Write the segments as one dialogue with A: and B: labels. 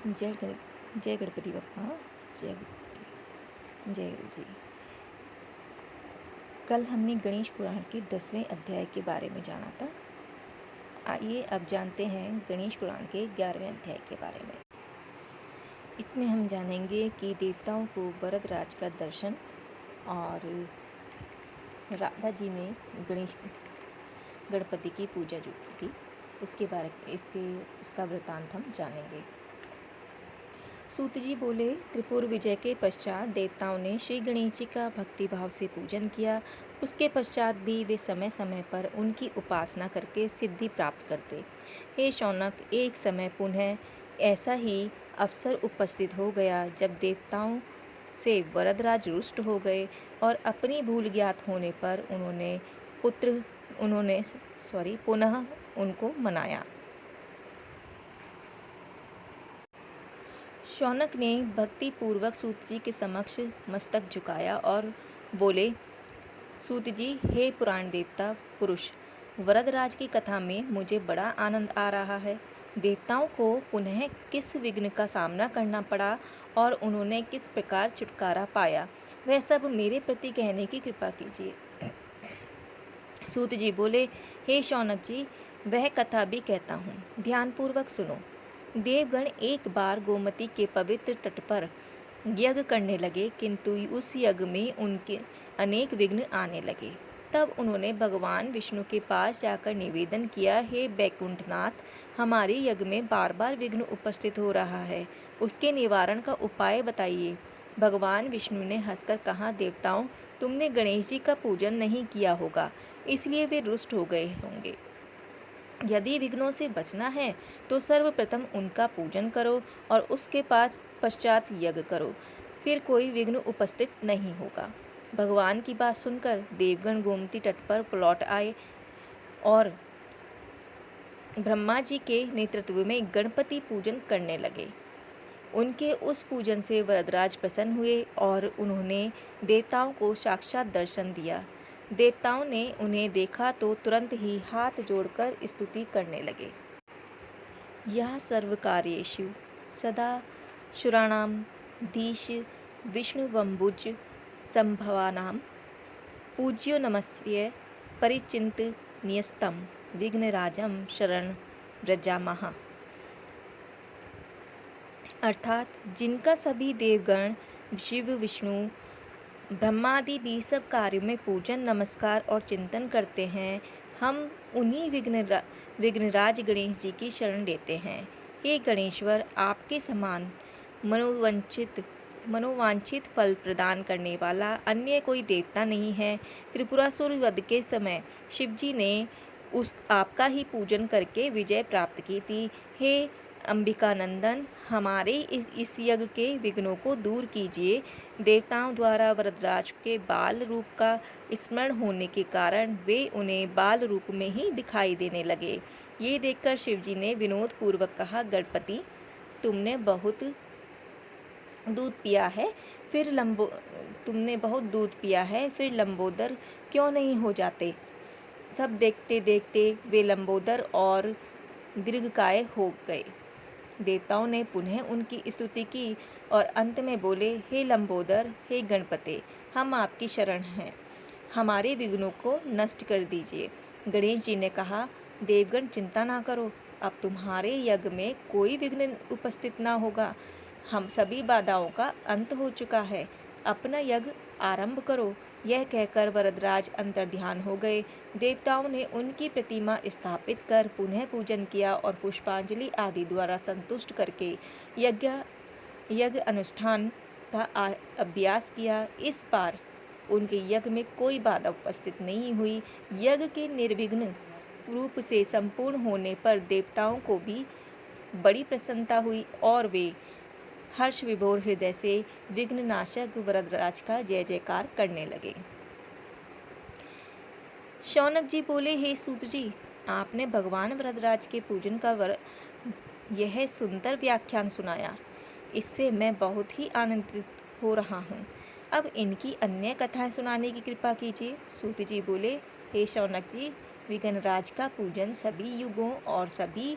A: जय गणपति बप्पा। जय जय गुरु जी। कल हमने गणेश पुराण के 10वें अध्याय के बारे में जाना था। आइए अब जानते हैं गणेश पुराण के 11वें अध्याय के बारे में। इसमें हम जानेंगे कि देवताओं को वरदराज का दर्शन और राधा जी ने गणपति की पूजा जो की इसका वृतांत हम जानेंगे। सूत जी बोले, त्रिपुर विजय के पश्चात देवताओं ने श्री गणेश जी का भक्तिभाव से पूजन किया। उसके पश्चात भी वे समय समय पर उनकी उपासना करके सिद्धि प्राप्त करते। हे शौनक, एक समय पुनः ऐसा ही अवसर उपस्थित हो गया जब देवताओं से वरदराज रुष्ट हो गए और अपनी भूल ज्ञात होने पर उन्होंने पुनः उनको मनाया। शौनक ने भक्ति पूर्वक सूत जी के समक्ष मस्तक झुकाया और बोले, सूत जी, हे पुराण देवता पुरुष, वरदराज की कथा में मुझे बड़ा आनंद आ रहा है। देवताओं को पुनः किस विघ्न का सामना करना पड़ा और उन्होंने किस प्रकार छुटकारा पाया, वह सब मेरे प्रति कहने की कृपा कीजिए। सूत जी बोले, हे शौनक जी, वह कथा भी कहता हूँ, ध्यानपूर्वक सुनो। देवगण एक बार गोमती के पवित्र तट पर यज्ञ करने लगे, किंतु उस यज्ञ में उनके अनेक विघ्न आने लगे। तब उन्होंने भगवान विष्णु के पास जाकर निवेदन किया, हे बैकुंठनाथ, हमारे यज्ञ में बार बार विघ्न उपस्थित हो रहा है, उसके निवारण का उपाय बताइए। भगवान विष्णु ने हंसकर कहा, देवताओं, तुमने गणेश जी का पूजन नहीं किया होगा, इसलिए वे रुष्ट हो गए होंगे। यदि विघ्नों से बचना है तो सर्वप्रथम उनका पूजन करो और उसके पश्चात यज्ञ करो, फिर कोई विघ्न उपस्थित नहीं होगा। भगवान की बात सुनकर देवगण गोमती तट पर लौट आए और ब्रह्मा जी के नेतृत्व में गणपति पूजन करने लगे। उनके उस पूजन से वरदराज प्रसन्न हुए और उन्होंने देवताओं को साक्षात दर्शन दिया। देवताओं ने उन्हें देखा तो तुरंत ही हाथ जोड़कर स्तुति करने लगे। यह सर्वकार्येषु सदा शुराणां धीश विष्णुवम्बुज संभवानां पूज्यो नमस्य परिचिंत न्यस्तं विघ्नराजं शरण व्रजामः। अर्थात जिनका सभी देवगण, शिव, विष्णु, ब्रह्मादि भी सब कार्यों में पूजन, नमस्कार और चिंतन करते हैं, हम उन्हीं विघ्नराज गणेश जी की शरण लेते हैं। हे गणेश्वर, आपके समान मनोवांछित फल प्रदान करने वाला अन्य कोई देवता नहीं है। त्रिपुरासुर वध के समय शिवजी ने आपका ही पूजन करके विजय प्राप्त की थी। हे अंबिकानंदन, हमारे इस यज्ञ के विघ्नों को दूर कीजिए। देवताओं द्वारा वरदराज के बाल रूप का स्मरण होने के कारण वे उन्हें बाल रूप में ही दिखाई देने लगे। ये देखकर शिवजी ने विनोद पूर्वक कहा, गणपति, तुमने बहुत दूध पिया है, फिर लंबोदर क्यों नहीं हो जाते। सब देखते देखते वे लंबोदर और दीर्घकाय हो गए। देवताओं ने पुनः उनकी स्तुति की और अंत में बोले, हे लंबोदर, हे गणपति, हम आपकी शरण हैं, हमारे विघ्नों को नष्ट कर दीजिए। गणेश जी ने कहा, देवगण, चिंता ना करो, अब तुम्हारे यज्ञ में कोई विघ्न उपस्थित ना होगा। हम सभी बाधाओं का अंत हो चुका है, अपना यज्ञ आरंभ करो। यह कहकर वरदराज अंतर्ध्यान हो गए। देवताओं ने उनकी प्रतिमा स्थापित कर पुनः पूजन किया और पुष्पांजलि आदि द्वारा संतुष्ट करके यज्ञ अनुष्ठान का अभ्यास किया। इस बार उनके यज्ञ में कोई बाधा उपस्थित नहीं हुई। यज्ञ के निर्विघ्न रूप से संपूर्ण होने पर देवताओं को भी बड़ी प्रसन्नता हुई और वे हर्ष विभोर हृदय से विघ्ननाशक वरदराज का जय जयकार करने लगे। शौनक जी बोले, हे सूत जी, आपने भगवान वरदराज के पूजन का यह सुंदर व्याख्यान सुनाया, इससे मैं बहुत ही आनंदित हो रहा हूँ। अब इनकी अन्य कथाएं सुनाने की कृपा कीजिए। सूत जी बोले, हे शौनक जी, विघ्नराज का पूजन सभी युगों और सभी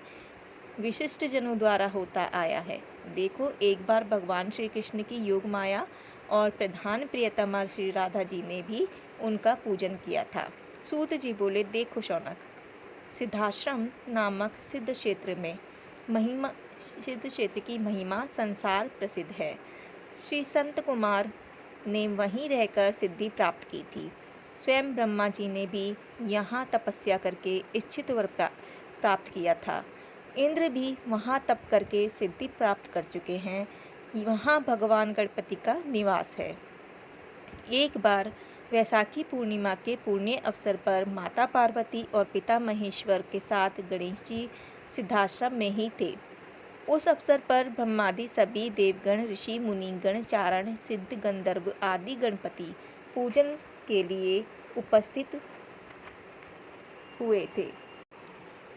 A: विशिष्ट जनों द्वारा होता आया है। देखो, एक बार भगवान श्री कृष्ण की योग माया और प्रधान प्रियतमा श्री राधा जी ने भी उनका पूजन किया था। सूत जी बोले, देखो शौनक, सिद्धाश्रम नामक सिद्ध क्षेत्र में महिमा सिद्ध क्षेत्र की महिमा संसार प्रसिद्ध है। श्री संत कुमार ने वहीं रहकर सिद्धि प्राप्त की थी। स्वयं ब्रह्मा जी ने भी यहाँ तपस्या करके इच्छित वर प्राप्त किया था। इंद्र भी वहाँ तप करके सिद्धि प्राप्त कर चुके हैं। वहाँ भगवान गणपति का निवास है। एक बार वैसाखी पूर्णिमा के पुण्य अवसर पर माता पार्वती और पिता महेश्वर के साथ गणेश जी सिद्धाश्रम में ही थे। उस अवसर पर ब्रह्मादि सभी देवगण, ऋषि मुनिगण, चारण, सिद्ध, गंधर्व आदि गणपति पूजन के लिए उपस्थित हुए थे।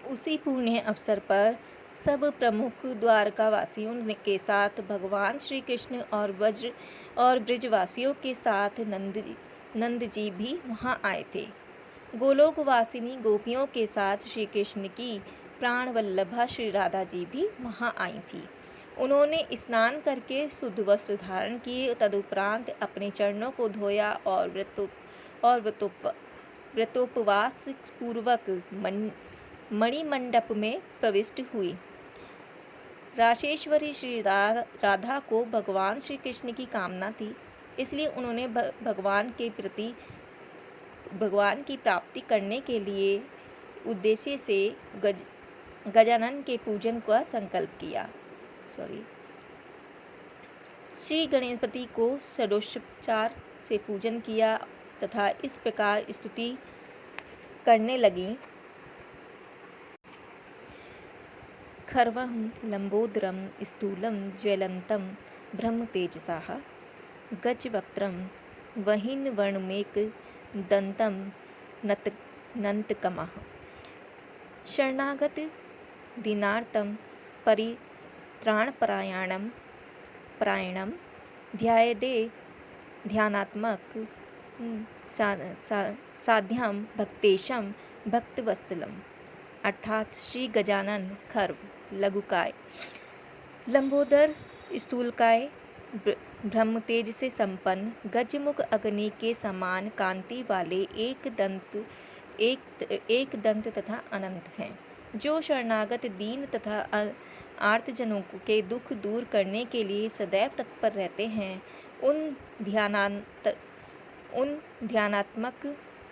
A: उसी पुण्य अवसर पर सब प्रमुख द्वारकावासियों के साथ भगवान श्री कृष्ण और ब्रजवासियों के साथ नंद जी भी वहाँ आए थे। गोलोकवासिनी गोपियों के साथ श्री कृष्ण की प्राण वल्लभा श्री राधा जी भी वहाँ आई थी। उन्होंने स्नान करके शुद्ध वस्त्र धारण किए। तदुपरांत अपने चरणों को धोया और व्रतोपवास पूर्वक मणिमंडप में प्रविष्ट हुई। राशेश्वरी श्री राधा को भगवान श्री कृष्ण की कामना थी, इसलिए उन्होंने भगवान की प्राप्ति करने के लिए उद्देश्य से गजानन के पूजन का संकल्प किया। श्री गणपति को षोडशोपचार से पूजन किया तथा इस प्रकार स्तुति करने लगी। खर्वं लंबोदरं स्थूलं ज्वलन्तं ब्रह्मतेजसः गजवक्त्रं वहिनवर्णमेकदन्तं नन्तकमः शरणागत दीनार्तं परित्राणपरायणं ध्यायेदे ध्यानात्मक साध्यां भक्तेशं भक्तवत्सलम्। अर्थात श्री गजानन खर्व, लघुकाय, लंबोदर, स्थूलकाय, ब्रह्मतेज से संपन्न, गजमुख, अग्नि के समान कांति वाले एक दंत तथा अनंत हैं, जो शरणागत दीन तथा आर्तजनों के दुख दूर करने के लिए सदैव तत्पर रहते हैं। उन ध्यानात्मक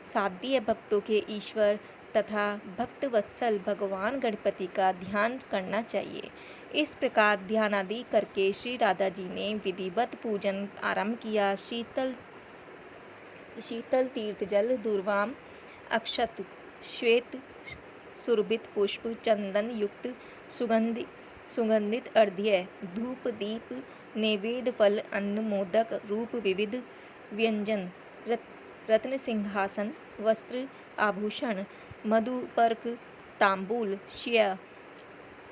A: साध्य भक्तों के ईश्वर तथा भक्तवत्सल भगवान गणपति का ध्यान करना चाहिए। इस प्रकार ध्यानादि करके श्री राधा जी ने विधिवत पूजन आरंभ किया। शीतल तीर्थ जल, दूर्वाम अक्षत, श्वेत सुरभित पुष्प, चंदन युक्त सुगंधित अर्घ्य, धूप, दीप, नैवेद्य, फल, अन्न, मोदक रूप विविध व्यंजन, रत्न सिंहासन, वस्त्र, आभूषण, मधुपर्क, तांबूल,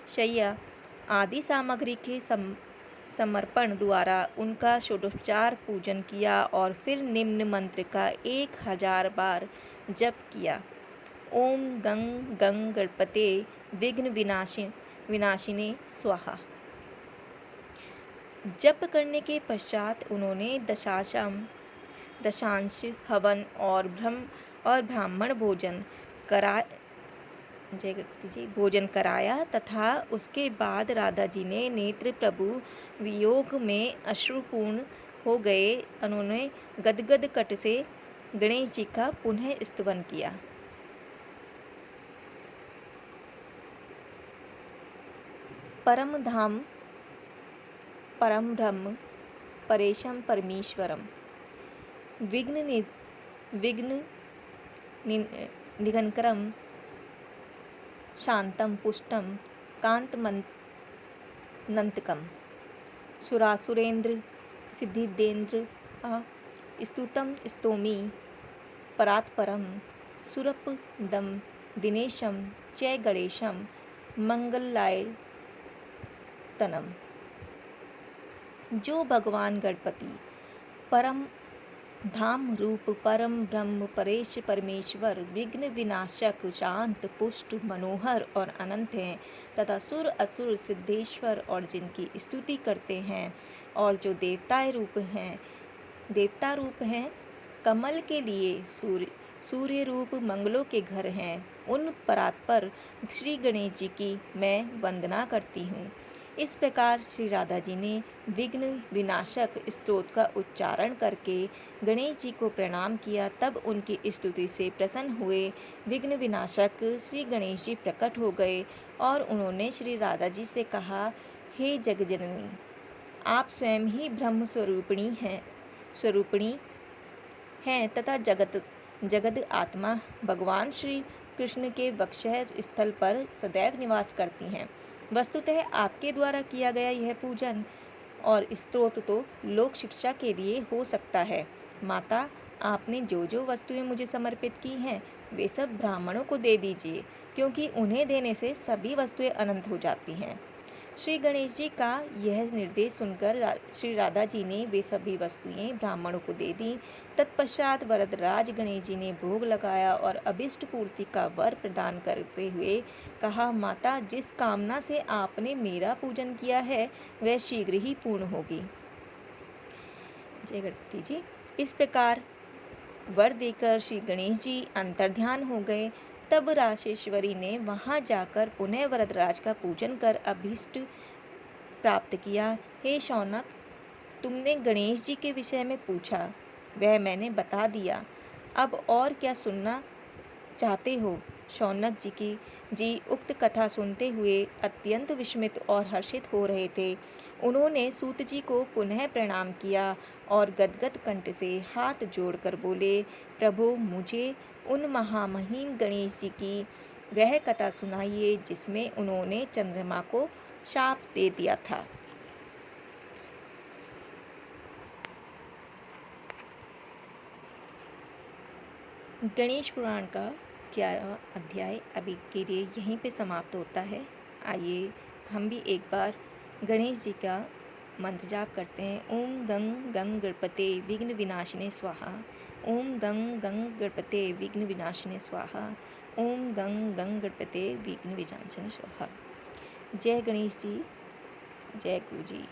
A: शय्या आदि सामग्री के समर्पण द्वारा उनका षोडशोपचार पूजन किया और फिर निम्न मंत्र का 1000 बार जप किया। ओम गं गं गणपते विघ्न विनाशिने स्वाहा। जप करने के पश्चात उन्होंने दशांश हवन और ब्राह्मण भोजन कराया तथा उसके बाद राधा जी ने नेत्र प्रभु वियोग में अश्रुपूर्ण हो गए। उन्होंने गदगद कंठ से गणेश जी का पुनः स्तवन किया। परम धाम, परम ब्रह्म, परेशम परमेश्वरम, विघ्न निघनकरम, शांतम पुष्टम कांतमनंतकम, सुरासुरेंद्र सिद्धिदेंद्र स्तुतम स्तोमी परात्परम, सुरपदम दिनेशम च गणेशम मंगलायतनम। जो भगवान गणपति परम धाम रूप परम ब्रह्म परेश परमेश्वर विघ्न विनाशक शांत पुष्ट मनोहर और अनंत हैं तथा सुर असुर सिद्धेश्वर और जिनकी स्तुति करते हैं और जो देवता रूप हैं कमल के लिए सूर्य रूप मंगलों के घर हैं उन परात्पर श्री गणेश जी की मैं वंदना करती हूँ। इस प्रकार श्री राधा जी ने विघ्न विनाशक स्तोत्र का उच्चारण करके गणेश जी को प्रणाम किया। तब उनकी स्तुति से प्रसन्न हुए विघ्न विनाशक श्री गणेश जी प्रकट हो गए और उन्होंने श्री राधा जी से कहा, हे जगजननी, आप स्वयं ही ब्रह्म स्वरूपिणी हैं तथा जगत आत्मा भगवान श्री कृष्ण के वक्षः स्थल पर सदैव निवास करती हैं। वस्तुतः आपके द्वारा किया गया यह पूजन और स्तोत्र तो लोक शिक्षा के लिए हो सकता है। माता, आपने जो जो वस्तुएं मुझे समर्पित की हैं वे सब ब्राह्मणों को दे दीजिए, क्योंकि उन्हें देने से सभी वस्तुएं अनंत हो जाती हैं। श्री गणेश जी का यह निर्देश सुनकर श्री राधा जी ने वे सभी वस्तुएं ब्राह्मणों को दे दी। तत्पश्चात वरदराज गणेश जी ने भोग लगाया और अभिष्ट पूर्ति का वर प्रदान करते हुए कहा, माता, जिस कामना से आपने मेरा पूजन किया है वह शीघ्र ही पूर्ण होगी। जय गणपति जी। इस प्रकार वर देकर श्री गणेश जी अंतर्ध्यान हो गए। तब राजेश्वरी ने वहां जाकर पुनः वरदराज का पूजन कर अभीष्ट प्राप्त किया। हे शौनक, तुमने गणेश जी के विषय में पूछा, वह मैंने बता दिया। अब और क्या सुनना चाहते हो? शौनक जी उक्त कथा सुनते हुए अत्यंत विस्मित और हर्षित हो रहे थे। उन्होंने सूत जी को पुनः प्रणाम किया और गदगद कंठ से हाथ जोड़कर बोले, प्रभु, मुझे उन महामहिम गणेश जी की वह कथा सुनाइए जिसमें उन्होंने चंद्रमा को शाप दे दिया था। गणेश पुराण का 11वां अध्याय अभी के लिए यहीं पे समाप्त होता है। आइए हम भी एक बार गणेश जी का मंत्र जाप करते हैं। ओम गं गं गणपते विघ्न विनाशिने स्वाहा। ओम गं गं गणपते विघ्न विनाशिने स्वाहा। ओम गं गं गणपते विघ्न विनाशिने स्वाहा। जय गणेश जी, जय गुरु जी।